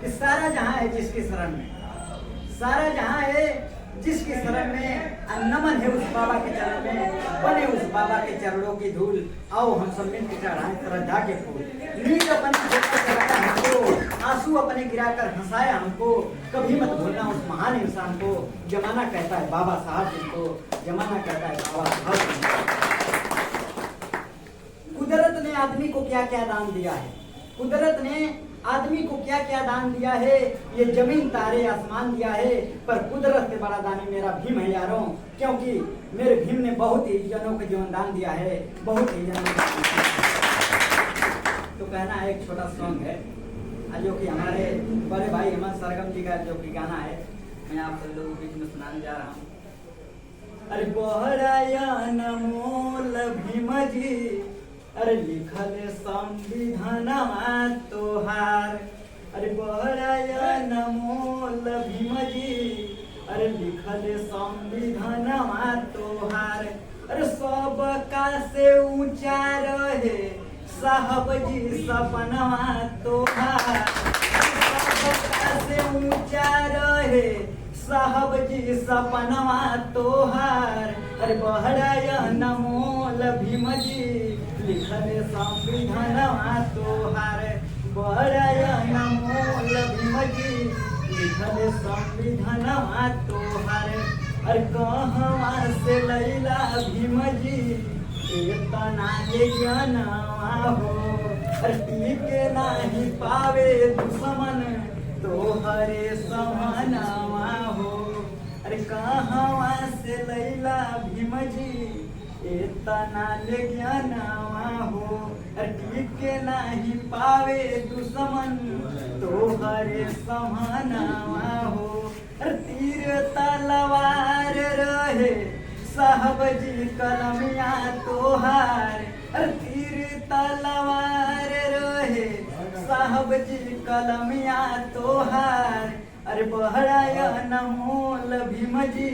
कि सारा जहां है जिसकी शरण में, सारा जहां है जिसकी शरण में, नमन है उस बाबा के चरण में, बने उस बाबा के चरणों की धूल। आओ हम सब मिलकर चढ़ाएं श्रद्धा के फूल। नींद अपनी चढ़ाया हमको, आंसू अपने गिराकर हंसाया हमको। कभी मत भूलना उस महान इंसान को, जमाना कहता है बाबा साहब जिनको, जमाना कहता है बाबा साहब जिनको। कुदरत ने आदमी को क्या क्या दान दिया है, कुदरत ने आदमी को क्या क्या दान दिया है। ये जमीन तारे आसमान दिया है, पर कुदरत से बड़ा दानी मेरा भीम है यारों। क्योंकि मेरे भीम ने बहुत ही जनों को जीवन दान दिया है, बहुत ही जनों को। तो कहना है एक छोटा सॉन्ग है जो कि हमारे बड़े भाई हेमंत सरगम जी का जो कि गाना है, मैं आप सब लोगों के बीच में सुनाने जा रहा हूँ। अरे बहरायन मोल भीम जी, अरे लिखल संविधानवा तोहार। अरे बहरायन मोल भीम जी, अरे लिखल संविधानवा तोहार। अरे सबका से ऊंचा रहे साहब जी सपनवा तोहार। सबका से ऊंचा रहे साहब जी सपनवा तोहार। अरे बहरायन मोल भीम जी, लिखल संविधानवा तोहार। बहरायन मोल भीम जी, लिखल संविधानवा तोहार। अरे कहवा से लैला भीम जी, इतना ज्ञानवा हो। अरे टिके नाही पावे दुश्मन तोहरे समानवा हो। अरे कहवा से लैला भीम जी, इतना ज्ञानवा हो। अरे टिके नाही पावे दुश्मन तोहरे समानवा हो। अरे तीर तलवार रहे साहब जी कलमिया तोहार। अरे तीर तलवार रहे साहब जी कलमिया तोहार। अरे बहरायन मोल भीम जी,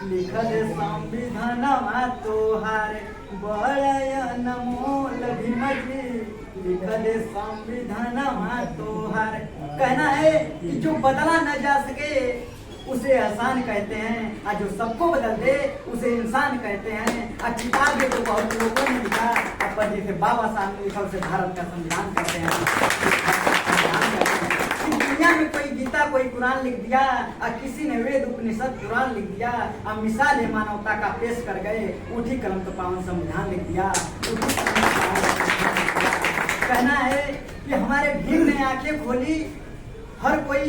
लिखल संविधानवा तोहार। बहरायन मोल भीम जी, लिखल संविधानवा तोहार। कहना है कि जो बदला न जा सके उसे एहसान कहते हैं, और जो सबको बदल दे उसे इंसान कहते हैं। और किताब में तो बहुत लोगों ने लिखा, पर जैसे बाबा साहब ने लिखा उसे भारत का संविधान कहते हैं। दुनिया में कोई गीता कोई कुरान लिख दिया, और किसी ने वेद उपनिषद कुरान लिख दिया, और मिसाल है मानवता का पेश कर गए। उठी कलम तो पावन संविधान लिख दिया। कहना है कि हमारे भीम ने आंखें खोली, हर कोई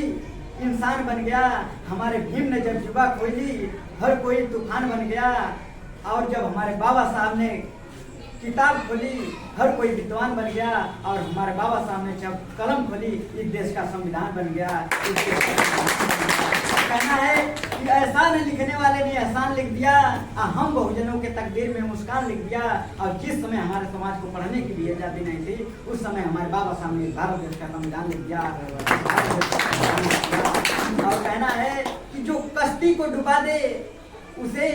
इंसान बन गया। हमारे भीम ने जब जुबा खोली, हर कोई तूफान बन गया। और जब हमारे बाबा साहब ने किताब खोली, हर कोई विद्वान बन गया। और हमारे बाबा साहब ने जब कलम खोली, इस देश का संविधान बन गया। कहना है कि एहसान लिखने वाले ने एहसान लिख दिया, और हम बहुजनों के तकदीर में मुस्कान लिख दिया। और जिस समय हमारे समाज को पढ़ने की भी आजादी नहीं थी, उस समय हमारे बाबा साहब ने भारत देश का संविधान लिख दिया। और कहना है कि जो कश्ती को डुबा दे उसे,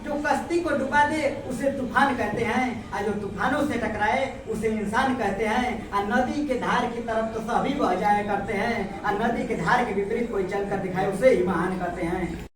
जो कश्ती को डुबा दे उसे तूफान कहते हैं, और जो तूफानों से टकराए उसे इंसान कहते हैं। और नदी के धार की तरफ तो सभी बह जाया करते हैं, और नदी के धार के विपरीत कोई चलकर दिखाए उसे ही महान कहते हैं।